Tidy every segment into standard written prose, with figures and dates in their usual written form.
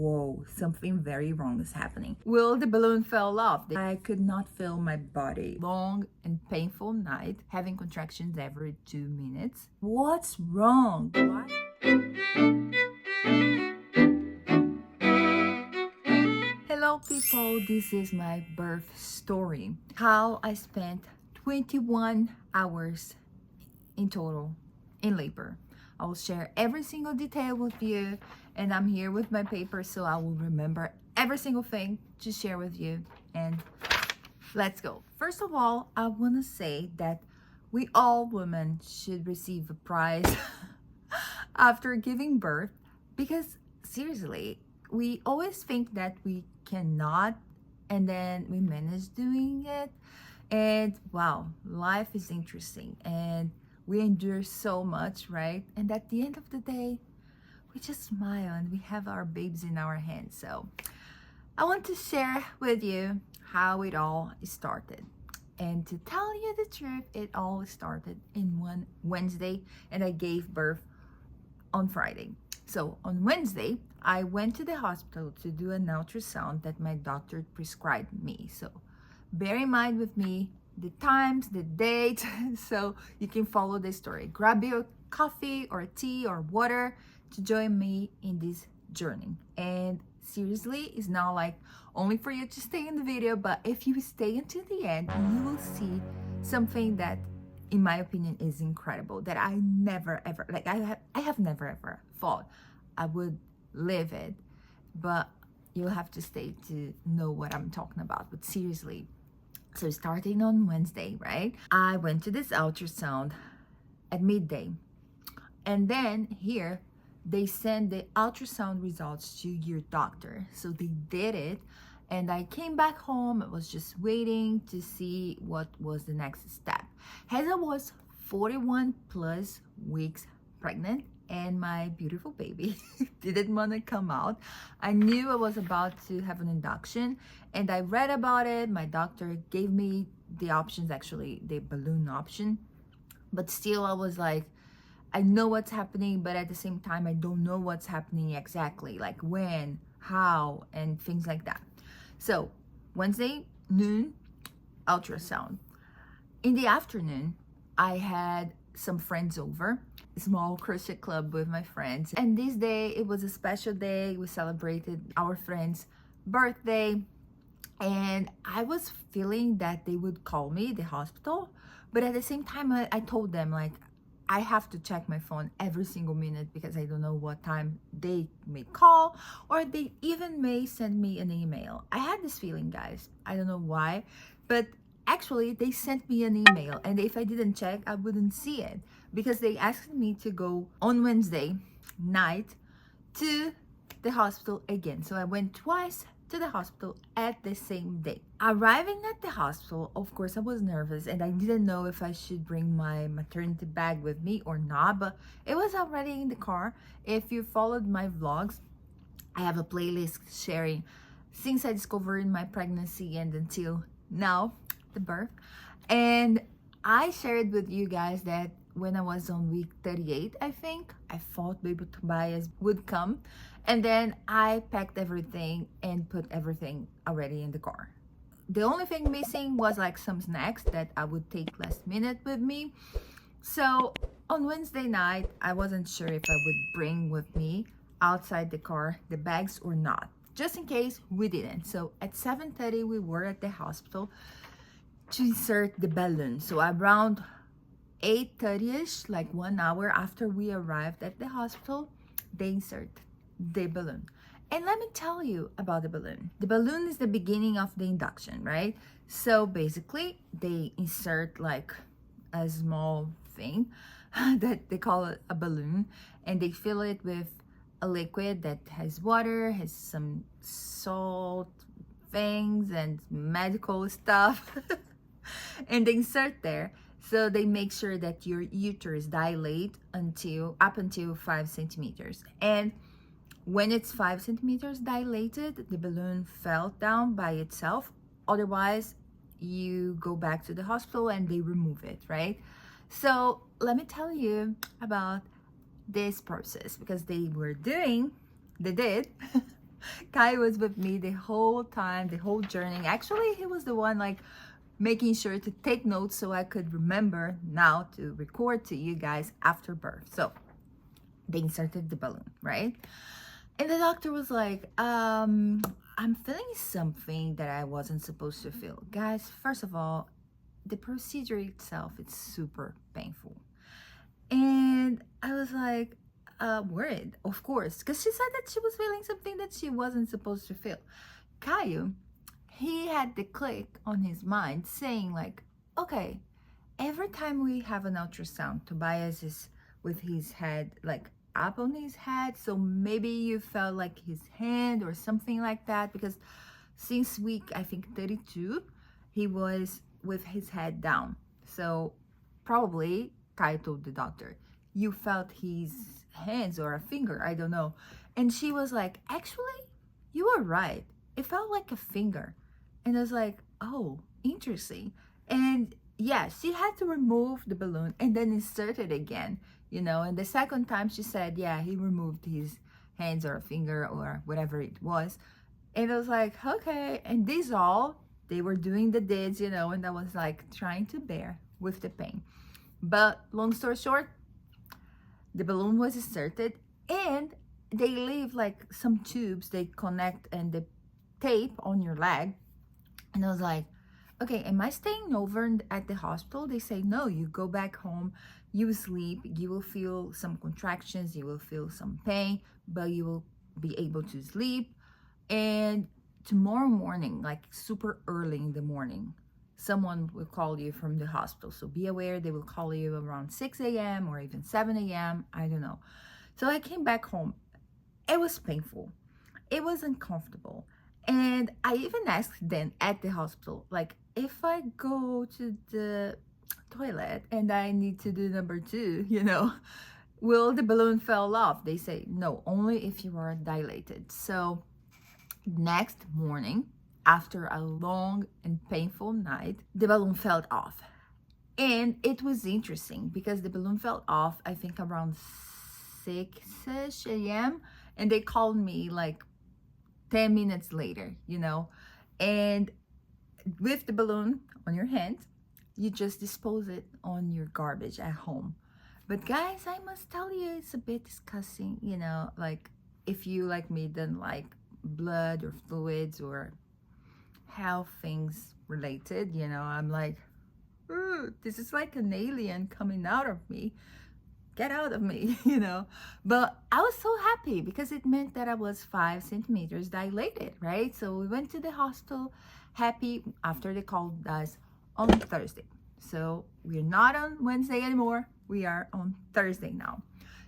whoa, something very wrong is happening. Well, the balloon fell off. I could not feel my body. Long and painful night, having contractions every 2 minutes. What's wrong? What? Hello people, this is my birth story. How I spent 21 hours in total in labor. I will share every single detail with you, and I'm here with my paper so I will remember every single thing to share with you. And let's go. First of all, I want to say that we all women should receive a prize after giving birth, because seriously, we always think that we cannot, and then we manage doing it. And wow, life is interesting and we endure so much, right? And at the end of the day, we just smile and we have our babes in our hands. So I want to share with you how it all started. And to tell you the truth, it all started in one Wednesday and I gave birth on Friday. So on Wednesday, I went to the hospital to do an ultrasound that my doctor prescribed me. So bear in mind with me the times, the date, so you can follow the story. Grab your coffee or tea or water to join me in this journey. And seriously, it's not like only for you to stay in the video, but if you stay until the end, you will see something that, in my opinion, is incredible, that I never ever, like I have never ever thought I would live it, but you'll have to stay to know what I'm talking about. But seriously, so starting on Wednesday, right? I went to this ultrasound at midday. And then here, they send the ultrasound results to your doctor. So they did it. And I came back home. I was just waiting to see what was the next step. As I was 41 plus weeks pregnant, and my beautiful baby didn't want to come out. I knew I was about to have an induction, and I read about it. My doctor gave me the options, actually the balloon option, but still I was like, I know what's happening, but at the same time I don't know what's happening exactly, like when, how, and things like that. So Wednesday noon, ultrasound. In the afternoon, I had some friends over, a small crochet club with my friends, and this day it was a special day. We celebrated our friend's birthday, and I was feeling that they would call me, the hospital, but at the same time I told them, like, I have to check my phone every single minute because I don't know what time they may call, or they even may send me an email. I had this feeling, guys, I don't know why, but actually they sent me an email, and if I didn't check, I wouldn't see it, because they asked me to go on Wednesday night to the hospital again. So I went twice to the hospital at the same day. Arriving at the hospital, of course I was nervous and I didn't know if I should bring my maternity bag with me or not, but it was already in the car. If you followed my vlogs, I have a playlist sharing since I discovered my pregnancy and until now, the birth. And I shared with you guys that when I was on week 38, I think, I thought baby Tobias would come. And then I packed everything and put everything already in the car. The only thing missing was like some snacks that I would take last minute with me. So on Wednesday night, I wasn't sure if I would bring with me outside the car the bags or not, just in case we didn't. So at 7:30, we were at the hospital to insert the balloon. So around 8:30ish, like 1 hour after we arrived at the hospital, they insert the balloon. And let me tell you about the balloon. The balloon is the beginning of the induction, right? So basically they insert like a small thing that they call it a balloon, and they fill it with a liquid that has water, has some salt things and medical stuff and they insert there. So they make sure that your uterus dilate up until 5 centimeters. And when it's 5 centimeters dilated, the balloon fell down by itself. Otherwise, you go back to the hospital and they remove it, right? So let me tell you about this process, because they did Kai was with me the whole time, the whole journey. Actually, he was the one like making sure to take notes so I could remember now to record to you guys after birth. So they inserted the balloon, right? And the doctor was like, I'm feeling something that I wasn't supposed to feel. Guys, first of all, the procedure itself, it's super painful. And I was like, worried, of course, because she said that she was feeling something that she wasn't supposed to feel. Caio, he had the click on his mind saying like, okay, every time we have an ultrasound, Tobias is with his head like up on his head, so maybe you felt like his hand or something like that, because since week I think 32 he was with his head down. So probably Kai told the doctor, you felt his hands or a finger, I don't know. And she was like, actually you were right, it felt like a finger. And I was like, oh, interesting. And yeah, she had to remove the balloon and then insert it again, you know. And the second time she said, yeah, he removed his hands or a finger or whatever it was. And I was like, okay. And these all, they were doing the dids, you know, and I was like trying to bear with the pain. But long story short, the balloon was inserted and they leave like some tubes, they connect and the tape on your leg. And I was like, okay, am I staying over at the hospital? They say, no, you go back home, you sleep, you will feel some contractions, you will feel some pain, but you will be able to sleep. And tomorrow morning, like super early in the morning, someone will call you from the hospital. So be aware, they will call you around 6 a.m. or even 7 a.m. I don't know. So I came back home. It was painful. It was uncomfortable. And I even asked them at the hospital, like, if I go to the toilet and I need to do number 2, you know, will the balloon fall off? They say, no, only if you are dilated. So next morning, after a long and painful night, the balloon fell off. And it was interesting because the balloon fell off, I think around 6-ish a.m. And they called me like 10 minutes later, you know. And with the balloon on your hand, you just dispose it on your garbage at home. But guys, I must tell you, it's a bit disgusting, you know, like if you like me don't like blood or fluids or health things related, you know, I'm like, ooh, this is like an alien coming out of me. Get out of me, you know. But I was so happy because it meant that I was 5 centimeters dilated, right? So we went to the hospital happy after they called us on Thursday. So we're not on Wednesday anymore. We are on Thursday now.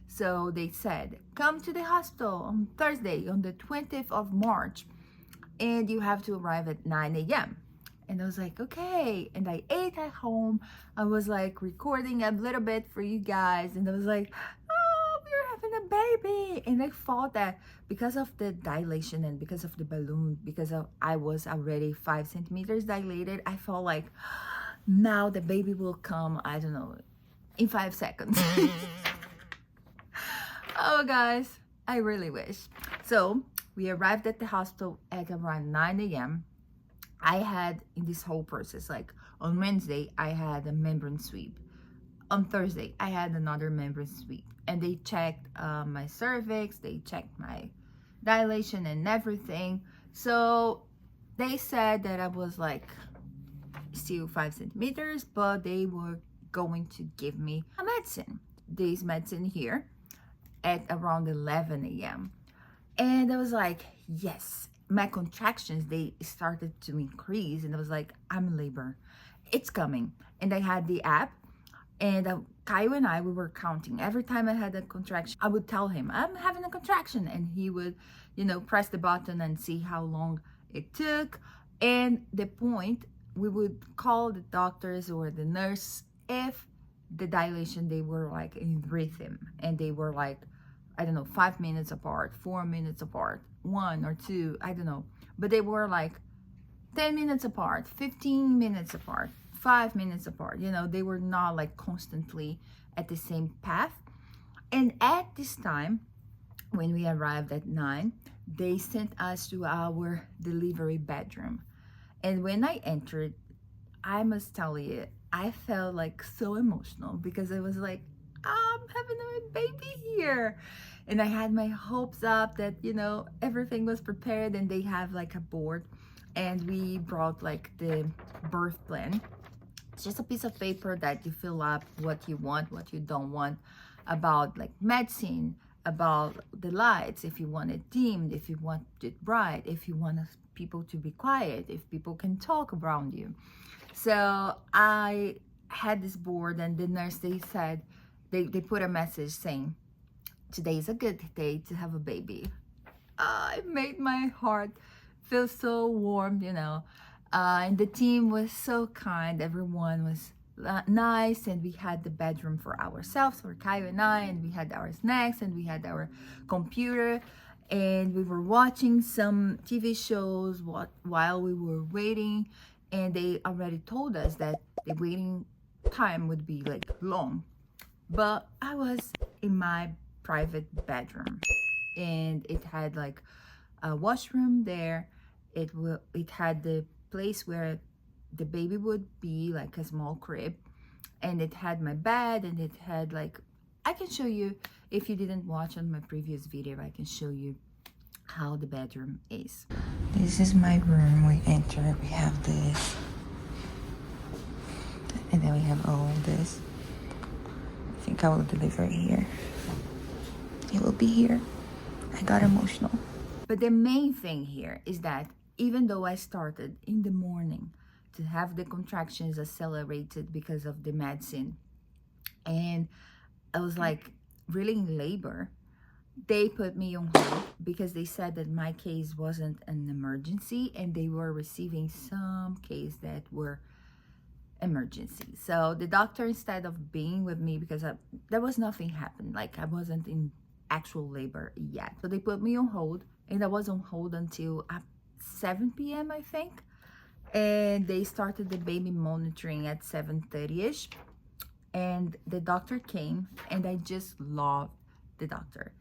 So they said, come to the hospital on Thursday, on the 20th of March, and you have to arrive at 9 a.m. And I was like, okay. And I ate at home. I was like recording a little bit for you guys. And I was like, oh, we're having a baby. And I thought that because of the dilation and because of the balloon, because I was already 5 centimeters dilated, I felt like now the baby will come, I don't know, in 5 seconds. Oh, guys, I really wish. So we arrived at the hospital at around 9 a.m. I had in this whole process, like on Wednesday, I had a membrane sweep. On Thursday, I had another membrane sweep. And they checked my cervix, they checked my dilation and everything. So they said that I was like still 5 centimeters, but they were going to give me a medicine. This medicine here at around 11 a.m. And I was like, yes. My contractions, they started to increase and I was like, I'm in labor, it's coming. And I had the app and Caio and I, we were counting. Every time I had a contraction, I would tell him I'm having a contraction and he would, you know, press the button and see how long it took. And the point, we would call the doctors or the nurse if the dilation, they were like in rhythm and they were like, I don't know, 5 minutes apart, 4 minutes apart, 1 or 2, I don't know. But they were like 10 minutes apart, 15 minutes apart, 5 minutes apart. You know, they were not like constantly at the same path. And at this time, when we arrived at 9, they sent us to our delivery bedroom. And when I entered, I must tell you, I felt like so emotional because I was like, I'm having a baby here. And I had my hopes up that, everything was prepared, and they have like a board, and we brought like the birth plan. It's just a piece of paper that you fill up what you want, what you don't want, about like medicine, about the lights, if you want it dimmed, if you want it bright, if you want people to be quiet, if people can talk around you. So I had this board, and the nurse, they said, they put a message saying, today is a good day to have a baby. It made my heart feel so warm, and the team was so kind. Everyone was nice, and we had the bedroom for ourselves, for Kaio and I, and we had our snacks, and we had our computer, and we were watching some TV shows while we were waiting. And they already told us that the waiting time would be like long. But I was in my private bedroom, and it had like a washroom there. It had the place where the baby would be, like a small crib, and it had my bed, and it had like, I can show you, if you didn't watch on my previous video, I can show you how the bedroom is. This is my room. We enter, we have this, and then we have all this. I think I will deliver it here. It will be here. I got emotional. But the main thing here is that even though I started in the morning to have the contractions accelerated because of the medicine, and I was like really in labor, they put me on hold because they said that my case wasn't an emergency, and they were receiving some cases that were emergency. So the doctor, instead of being with me, because there was nothing happened, like I wasn't in actual labor yet, so they put me on hold, and I was on hold until 7 p.m. I think, and they started the baby monitoring at 7:30ish, and the doctor came, and I just loved the doctor.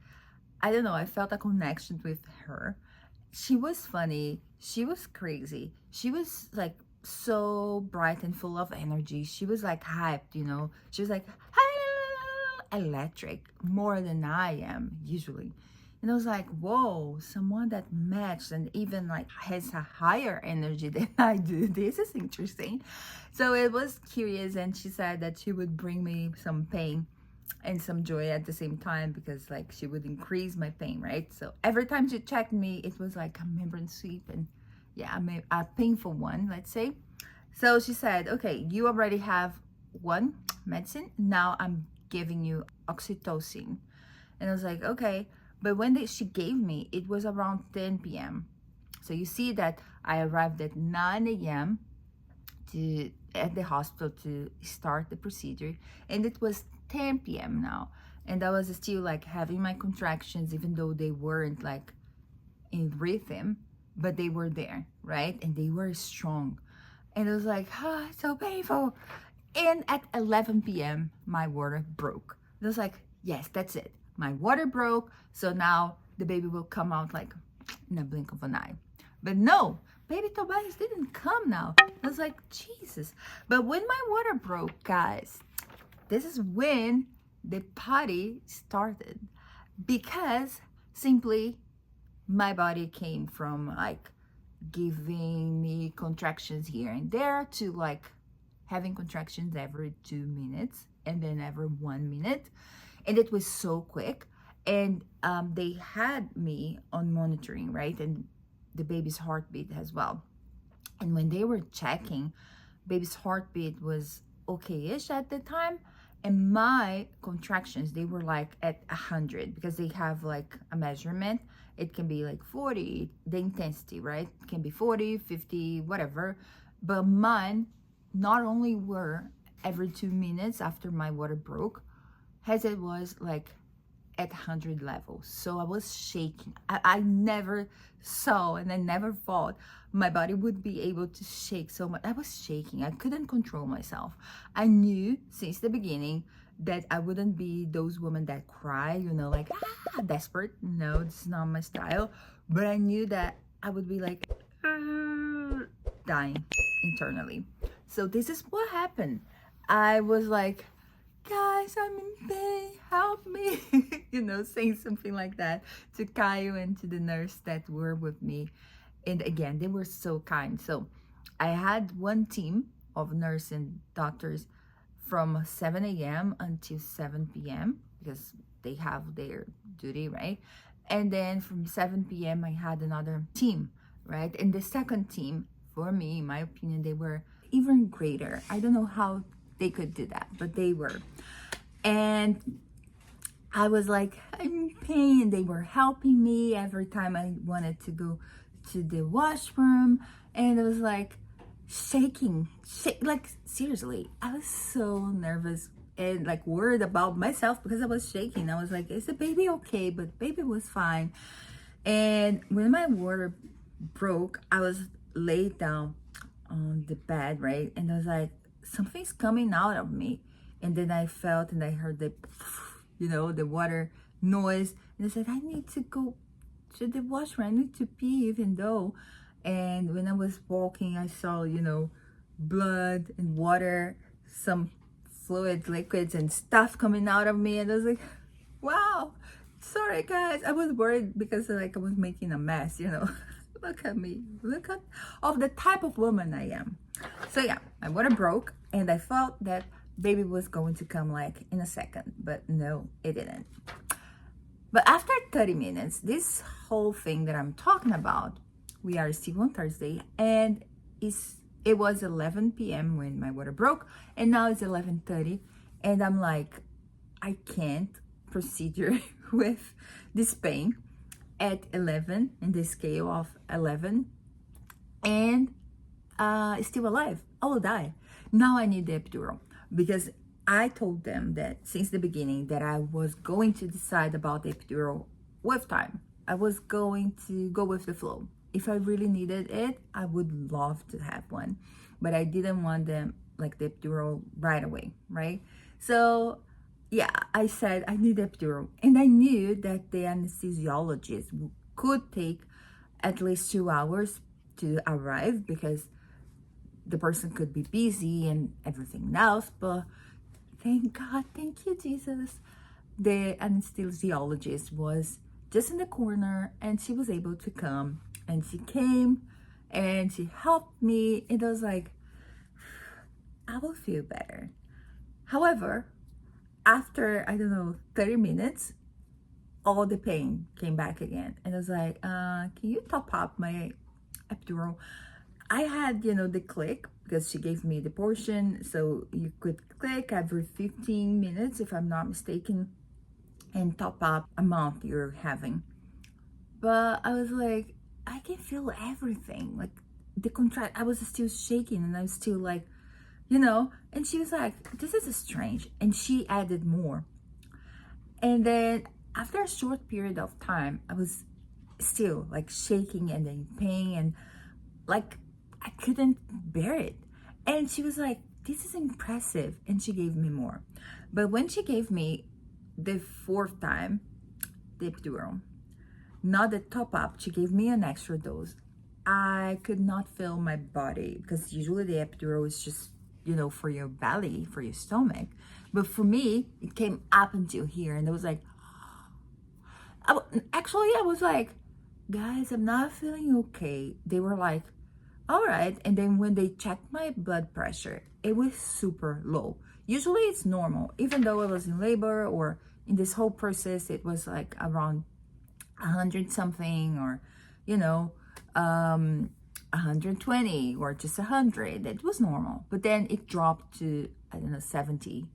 I don't know, I felt a connection with her. She was funny, she was crazy, she was like so bright and full of energy. She was like hyped, she was like electric, more than I am usually. And I was like, whoa, someone that matched and even like has a higher energy than I do. This is interesting. So it was curious, and she said that she would bring me some pain and some joy at the same time, because like she would increase my pain, right? So every time she checked me, it was like a membrane sweep, and yeah, a painful one, let's say. So she said, okay, you already have one medicine, now I'm giving you oxytocin. And I was like, okay. But when she gave me, it was around 10 p.m. So you see that I arrived at 9 a.m. at the hospital to start the procedure, and it was 10 p.m. now, and I was still like having my contractions, even though they weren't like in rhythm, but they were there, right? And they were strong, and I was like, it's so painful. And at 11 p.m. my water broke. I was like, yes, that's it, my water broke, so now the baby will come out like in a blink of an eye. But no, baby Tobias didn't come now. I was like, Jesus. But when my water broke, guys, this is when the party started, because simply my body came from like giving me contractions here and there to like having contractions every 2 minutes and then every 1 minute, and it was so quick. And they had me on monitoring, right, and the baby's heartbeat as well. And when they were checking, baby's heartbeat was okay-ish at the time, and my contractions, they were like at 100, because they have like a measurement. It can be like 40, the intensity, right? It can be 40, 50, whatever. But mine not only were every 2 minutes after my water broke, as it was like at 100 levels. So I was shaking. I never saw, and I never thought my body would be able to shake so much. I was shaking. I couldn't control myself. I knew since the beginning that I wouldn't be those women that cry, like desperate. No, this is not my style. but I knew that I would be like dying internally. So this is what happened. I was like, guys, I'm in pain, help me. Saying something like that to Caio and to the nurse that were with me. And again, they were so kind. So I had one team of nurse and doctors from 7 a.m. until 7 p.m. because they have their duty, right? And then from 7 p.m. I had another team, right? And the second team, for me, in my opinion, they were even greater. I don't know how they could do that, but they were. And I was like, I'm in pain. They were helping me every time I wanted to go to the washroom. And it was like shaking, like seriously, I was so nervous and like worried about myself because I was shaking. I was like, is the baby okay? But baby was fine. And when my water broke, I was laid down on the bed, right? And I was like, something's coming out of me. And then I felt and I heard the water noise. And I said, I need to go to the washroom. I need to pee even though. And when I was walking, I saw, blood and water, some fluid, liquids and stuff coming out of me. And I was like, wow, sorry guys. I was worried because like I was making a mess, Look at me. Look at of the type of woman I am. So yeah, my water broke and I felt that baby was going to come like in a second, but no, it didn't. But after 30 minutes, this whole thing that I'm talking about, we are still on Thursday, and it was 11 p.m. when my water broke, and now it's 11:30, and I'm like, I can't procedure with this pain at 11 in the scale of 11, and still alive. I will die. Now I need the epidural because I told them that since the beginning that I was going to decide about the epidural with time. I was going to go with the flow. If I really needed it, I would love to have one, but I didn't want them like the epidural right away, right? So yeah, I said I need epidural, and I knew that the anesthesiologist could take at least 2 hours to arrive because the person could be busy and everything else, but thank God, thank you, Jesus. The anesthesiologist was just in the corner and she was able to come, and she came and she helped me. It was like, I will feel better. However, after, 30 minutes, all the pain came back again. And I was like, can you top up my epidural? I had, the click because she gave me the portion. So you could click every 15 minutes, if I'm not mistaken, and top up amount you're having. But I was like, I can feel everything. Like the contract, I was still shaking and I was still like, and she was like, this is strange. And she added more. And then after a short period of time, I was still like shaking and in pain and like I couldn't bear it. And she was like, this is impressive. And she gave me more. But when she gave me the fourth time, the epidural, not the top up, she gave me an extra dose. I could not feel my body because usually the epidural is just, for your belly, for your stomach. But for me, it came up until here. And it was like, I was like, guys, I'm not feeling okay. They were like, all right. And then when they checked my blood pressure, it was super low. Usually it's normal, even though I was in labor or in this whole process, it was like around 100 something or, 120 or just 100. It was normal. But then it dropped to, 70.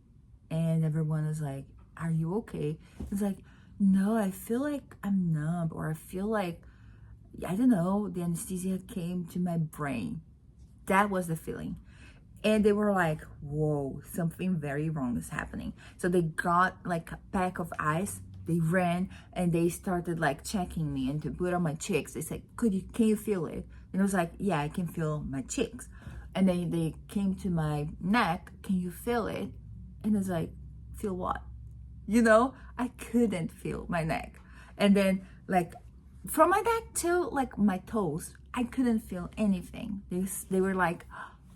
And everyone was like, are you okay? It's like, no, I feel like I'm numb, or I feel like, the anesthesia came to my brain. That was the feeling. And they were like, whoa, something very wrong is happening. So they got like a pack of ice. They ran and they started like checking me and to put on my cheeks. They said, can you feel it? And I was like, yeah, I can feel my cheeks. And then they came to my neck. Can you feel it? And I was like, feel what? I couldn't feel my neck. And then like from my neck till like my toes, I couldn't feel anything. They were like,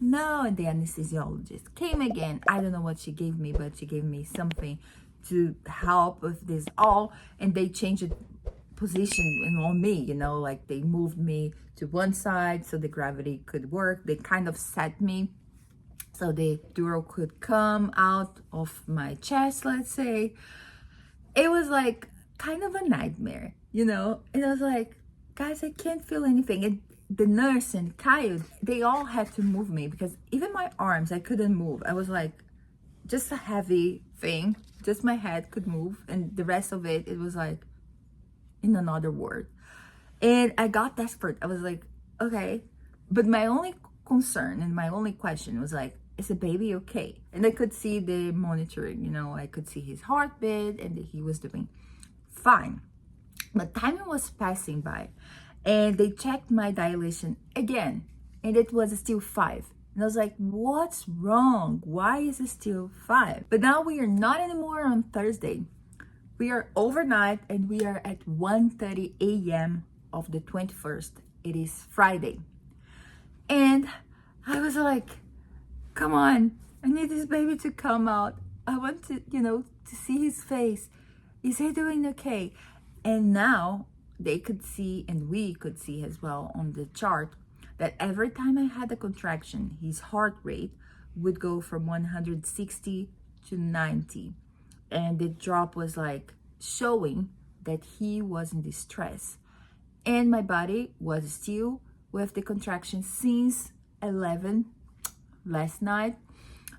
no, and the anesthesiologist came again. I don't know what she gave me, but she gave me something to help with this all, and they changed it position on me, you know, like they moved me to one side so the gravity could work. They kind of set me so the epidural could come out of my chest, let's say. It was like kind of a nightmare, you know. And I was like, guys, I can't feel anything. And the nurse and Kyle, they all had to move me because even my arms, I couldn't move. I was like just a heavy thing, just my head could move, and the rest of it was like in another world. And I got desperate. I was like, okay. But my only concern and my only question was like, is the baby okay? And I could see the monitoring, you know, I could see his heartbeat and he was doing fine. But time was passing by and they checked my dilation again and it was still 5. And I was like, what's wrong? Why is it still 5? But now we are not anymore on Thursday. We are overnight and we are at 1:30 a.m. of the 21st. It is Friday. And I was like, come on, I need this baby to come out. I want to, you know, to see his face. Is he doing okay? And now they could see, and we could see as well on the chart, that every time I had a contraction, his heart rate would go from 160 to 90. And the drop was like showing that he was in distress. And my body was still with the contraction since 11 last night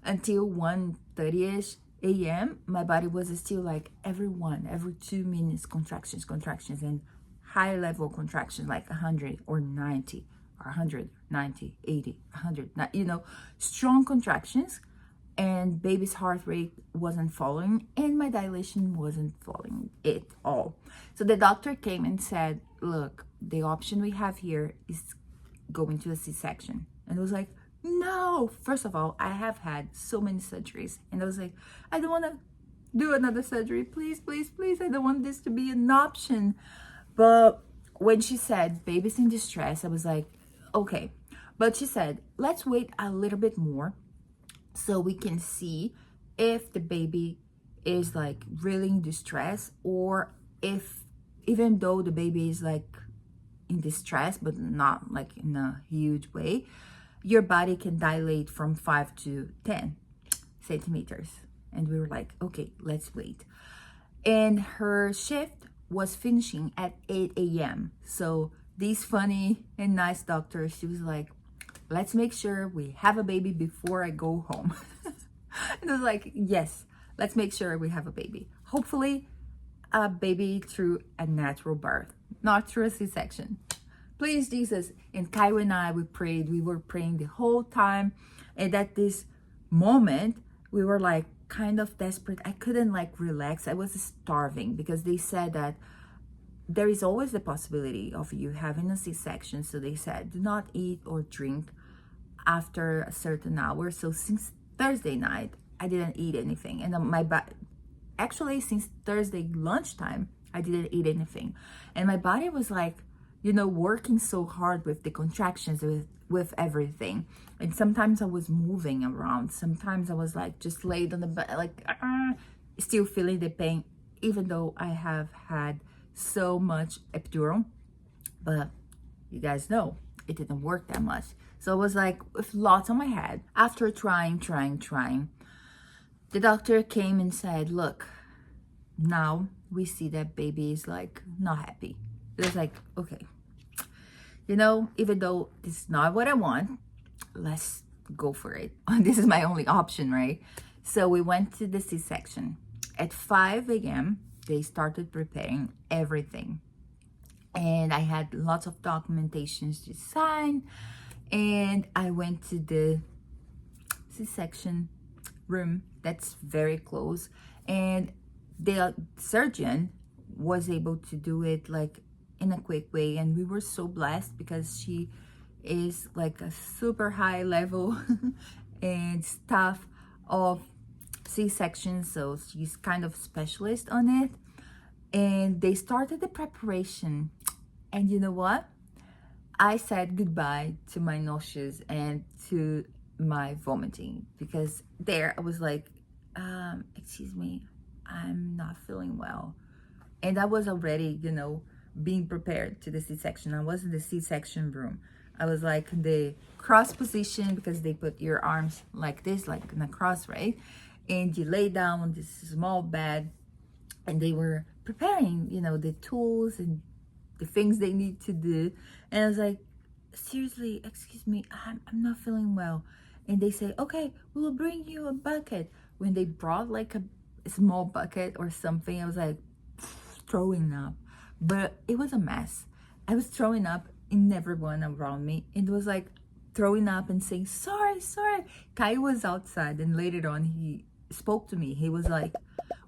until 1:30ish a.m. My body was still like every 2 minutes contractions, and high level contractions like 100 or 90 or 190, 80, 100, you know, strong contractions. And baby's heart rate wasn't following and my dilation wasn't following at all. So the doctor came and said, look, the option we have here is going to a C-section. And I was like, no. First of all, I have had so many surgeries and I was like, I don't want to do another surgery. Please, please, please. I don't want this to be an option. But when she said baby's in distress, I was like, okay. But she said, let's wait a little bit more so we can see if the baby is like really in distress, or if even though the baby is like in distress but not like in a huge way, your body can dilate from 5 to 10 centimeters. And we were like, okay, let's wait. And her shift was finishing at 8 a.m. So this funny and nice doctor, she was like, let's make sure we have a baby before I go home. And I was like, yes, let's make sure we have a baby. Hopefully a baby through a natural birth, not through a C-section. Please, Jesus. And Kyle and I, we prayed. We were praying the whole time. And at this moment, we were like kind of desperate. I couldn't like relax. I was starving because they said that there is always the possibility of you having a C-section. So they said, do not eat or drink after a certain hour. So since Thursday night, I didn't eat anything. And actually since Thursday lunchtime, I didn't eat anything. And my body was like, you know, working so hard with the contractions, with everything. And sometimes I was moving around. Sometimes I was like just laid on the bed, like still feeling the pain, even though I have had so much epidural. But you guys know it didn't work that much. So I was like with lots on my head. After trying, the doctor came and said, look, now we see that baby is like not happy. It was like, okay, you know, even though this is not what I want, let's go for it. This is my only option, right? So we went to the C-section. At 5 a.m., they started preparing everything. And I had lots of documentations to sign. And I went to the C-section room that's very close. And the surgeon was able to do it like in a quick way. And we were so blessed because she is like a super high level and staff of C-section. So she's kind of specialist on it. And they started the preparation And you know what? I said goodbye to my nauseous and to my vomiting, because there I was like, excuse me, I'm not feeling well. And I was already, being prepared to the C-section. I was in the C-section room. I was like in the cross position, because they put your arms like this, like in a cross, right? And you lay down on this small bed, and they were preparing, the tools and the things they need to do. And I was like, seriously, excuse me, I'm not feeling well. And they say, okay, we will bring you a bucket. When they brought like a small bucket or something, I was like throwing up. But it was a mess. I was throwing up in everyone around me. It was like throwing up and saying, sorry. Kai was outside, and later on he spoke to me. He was like,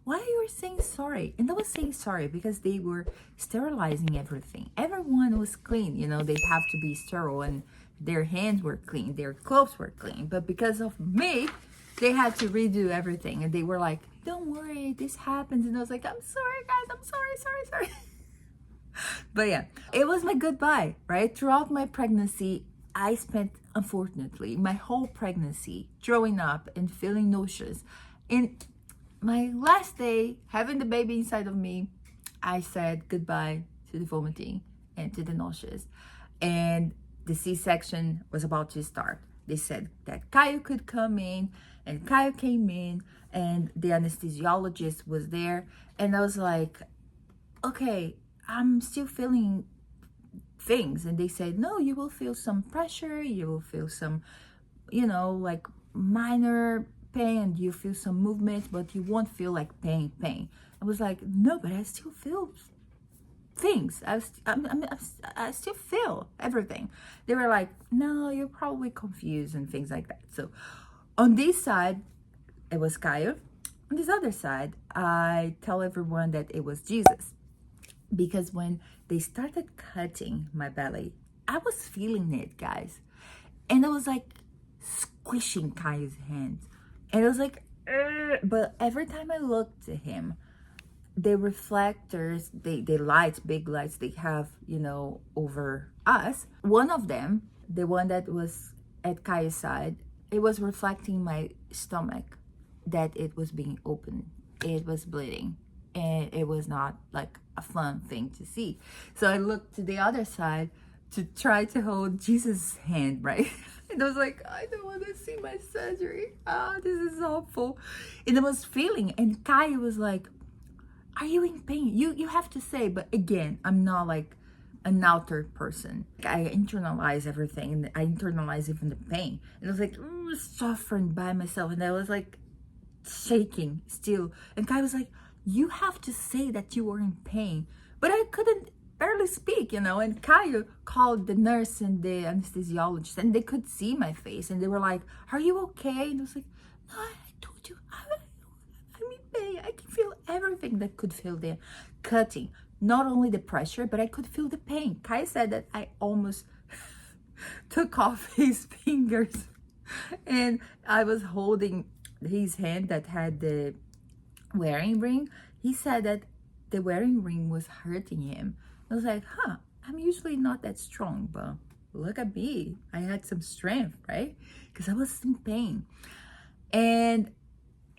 why you were saying sorry? And I was saying sorry because they were sterilizing everything. Everyone was clean, they have to be sterile, and their hands were clean, their clothes were clean. But because of me, they had to redo everything. And they were like, don't worry, this happens. And I was like, I'm sorry, guys, I'm sorry. But yeah, it was my goodbye, right? Throughout my pregnancy, I spent, unfortunately, my whole pregnancy throwing up and feeling nauseous. And my last day, having the baby inside of me, I said goodbye to the vomiting and to the nauseous. And the C-section was about to start. They said that Caio could come in, and Caio came in, and the anesthesiologist was there. And I was like, okay, I'm still feeling things. And they said, no, you will feel some pressure, you will feel some, like minor pain, and you feel some movements, but you won't feel like pain. I was like, no, but I still feel things. I still feel everything. They were like, no, you're probably confused and things like that. So on this side, it was Caio. On this other side, I tell everyone that it was Jesus, because when they started cutting my belly, I was feeling it, guys. And I was like squishing Caio's hands. And it was like, but every time I looked at him, the reflectors, the lights, big lights they have, over us. One of them, the one that was at Caio's side, it was reflecting my stomach, that it was being open. It was bleeding. And it was not like a fun thing to see. So I looked to the other side to try to hold Jesus' hand, right? And I was like, I don't want to see my surgery. This is awful. And I was feeling, and Caio was like, are you in pain? You have to say. But again, I'm not like an outer person. I internalize everything, and I internalize even the pain. And I was like, suffering by myself. And I was like shaking still. And Caio was like, you have to say that you were in pain. But I couldn't barely speak, And Caio called the nurse and the anesthesiologist, and they could see my face, and they were like, are you okay? And I was like, no, I told you, I'm in pain. I can feel everything that could feel the cutting. Not only the pressure, but I could feel the pain. Caio said that I almost took off his fingers, and I was holding his hand that had the wearing ring. He said that the wearing ring was hurting him. I was like, I'm usually not that strong, but look at me. I had some strength, right? Because I was in pain. And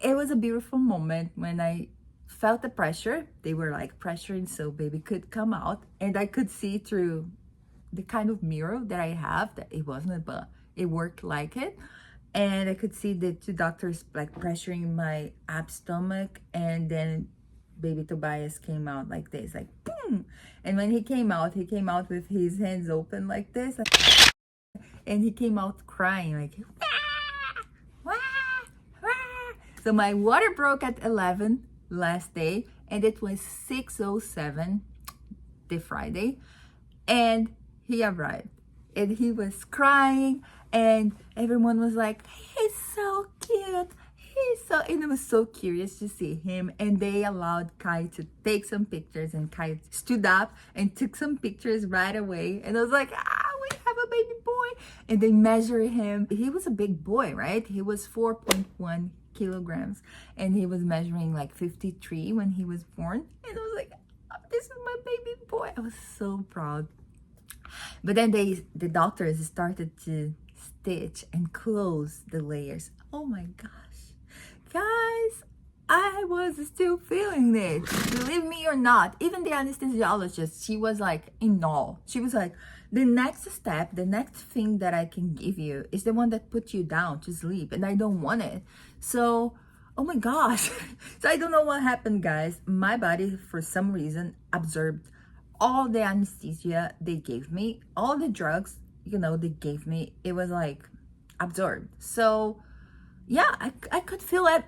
it was a beautiful moment when I felt the pressure. They were like pressuring so baby could come out, and I could see through the kind of mirror that I have, that it wasn't, but it worked like it. And I could see the two doctors like pressuring my stomach, and then baby Tobias came out like this, like boom. And when he came out with his hands open like this, and he came out crying like, wah, wah, wah. So my water broke at 11 last day, and it was 6:07 the Friday, and he arrived, and he was crying, and everyone was like, he's so cute, and I was so curious to see him. And they allowed Kai to take some pictures, and Kai stood up and took some pictures right away. And I was like, we have a baby boy. And they measured him. He was a big boy, right? He was 4.1 kilograms, and he was measuring like 53 when he was born. And I was like, this is my baby boy. I was so proud. But then the doctors started to stitch and close the layers. Oh my gosh, guys, I was still feeling it. Believe me or not, even the anesthesiologist, she was like in awe. She was like, the next step, the next thing that I can give you is the one that puts you down to sleep, and I don't want it. So, oh my gosh. So I don't know what happened, guys. My body, for some reason, absorbed all the anesthesia they gave me, all the drugs, they gave me. It was like absorbed. So yeah, I could feel it.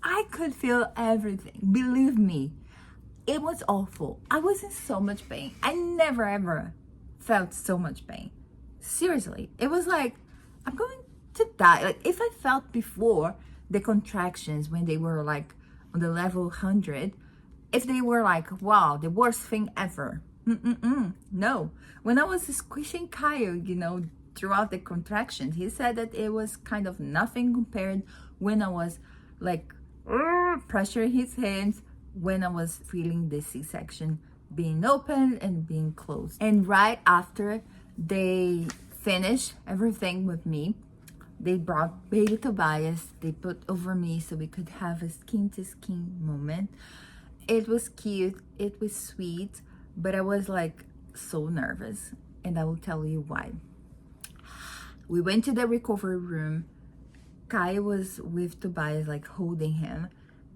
I could feel everything. Believe me, it was awful. I was in so much pain. I never ever felt so much pain. Seriously, it was like I'm going to die. Like if I felt before the contractions when they were like on the level 100, if they were like, wow, the worst thing ever. No. When I was squishing Kyle, throughout the contractions, he said that it was kind of nothing compared when I was like pressuring his hands when I was feeling the C-section being open and being closed. And right after they finished everything with me, they brought baby Tobias. They put over me so we could have a skin-to-skin moment. It was cute, it was sweet, but I was like so nervous, and I will tell you why. We went to the recovery room. Kai was with Tobias, like holding him,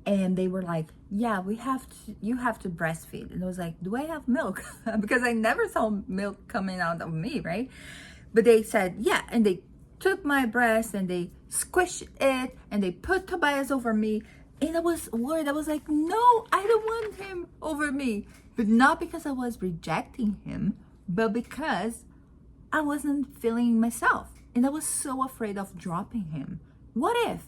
and they were like, yeah, you have to breastfeed. And I was like, do I have milk? Because I never saw milk coming out of me, right? But they said, yeah, and they took my breast and they squished it and they put Tobias over me. And I was worried. I was like, no, I don't want him over me. But not because I was rejecting him, but because I wasn't feeling myself. And I was so afraid of dropping him. What if?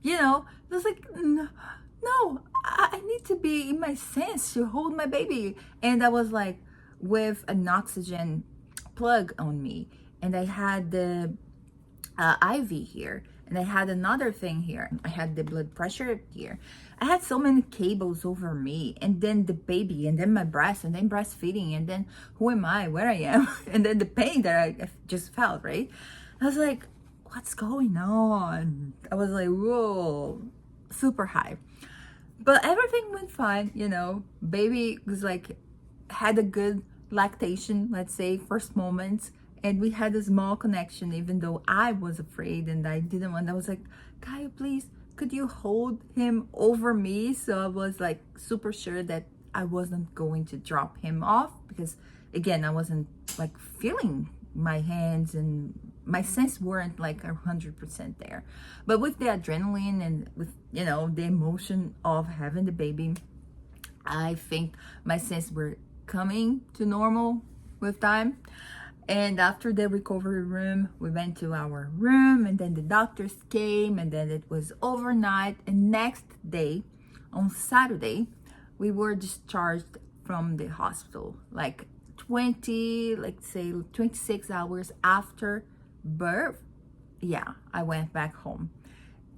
I was like, no, I need to be in my sense to hold my baby. And I was like with an oxygen plug on me. And I had the IV here. And I had another thing here. I had the blood pressure here. I had so many cables over me. And then the baby, and then my breast, and then breastfeeding, and then who am I, where I am, and then the pain that I just felt, right? I was like, what's going on? I was like, whoa, super high. But everything went fine, Baby was like, had a good lactation, let's say, first moments. And we had a small connection, even though I was afraid and I didn't want. I was like, Kaya, please, could you hold him over me? So I was like super sure that I wasn't going to drop him off because, again, I wasn't like feeling my hands and my sense weren't like 100% there. But with the adrenaline and with, the emotion of having the baby, I think my sense were coming to normal with time. And after the recovery room, we went to our room, and then the doctors came, and then it was overnight. And next day, on Saturday, we were discharged from the hospital, like 26 hours after birth. Yeah, I went back home.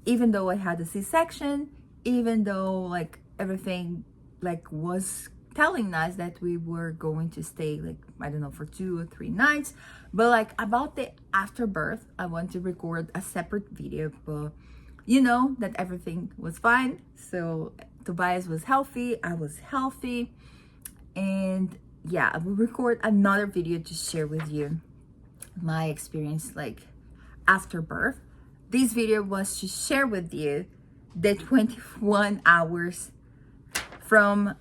Even though I had a C-section, even though like everything like was telling us that we were going to stay like, I don't know, for 2 or 3 nights. But like about the afterbirth, I want to record a separate video, but that everything was fine. So Tobias was healthy, I was healthy, and yeah, I will record another video to share with you my experience like after birth. This video was to share with you the 21 hours from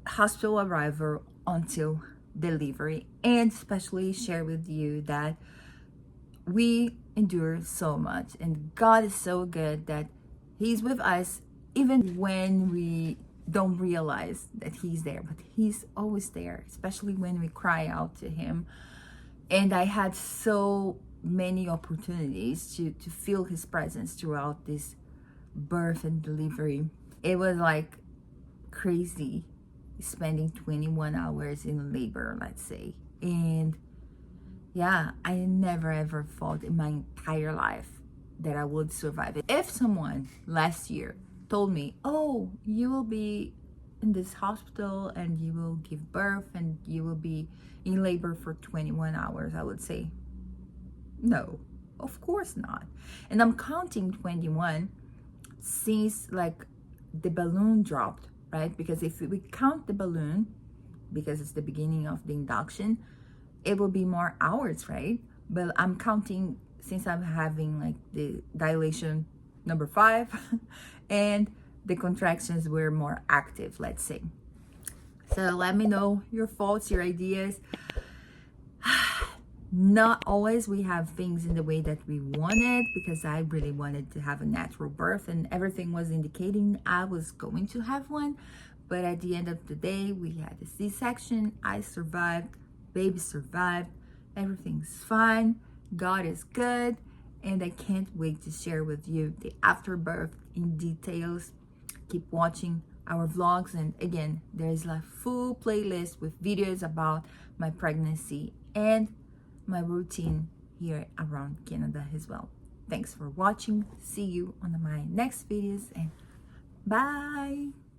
hospital arrival until delivery, and especially share with you that we endure so much, and God is so good that He's with us even when we don't realize that He's there, but He's always there, especially when we cry out to Him. And I had so many opportunities to feel His presence throughout this birth and delivery. It was like crazy spending 21 hours in labor, let's say. And yeah, I never ever thought in my entire life that I would survive it. If someone last year told me, oh, you will be in this hospital and you will give birth and you will be in labor for 21 hours, I would say no, of course not. And I'm counting 21 since like the balloon dropped, right? Because if we count the balloon, because it's the beginning of the induction, it will be more hours, right? But I'm counting since I'm having like the dilation number 5 and the contractions were more active, let's say. So let me know your thoughts, your ideas. Not always we have things in the way that we wanted, because I really wanted to have a natural birth and everything was indicating I was going to have one. But at the end of the day, we had a C-section. I survived, baby survived, everything's fine, God is good, and I can't wait to share with you the afterbirth in details. Keep watching our vlogs, and again, there's a full playlist with videos about my pregnancy and my routine here around Canada as well. Thanks for watching. See you on my next videos, and bye.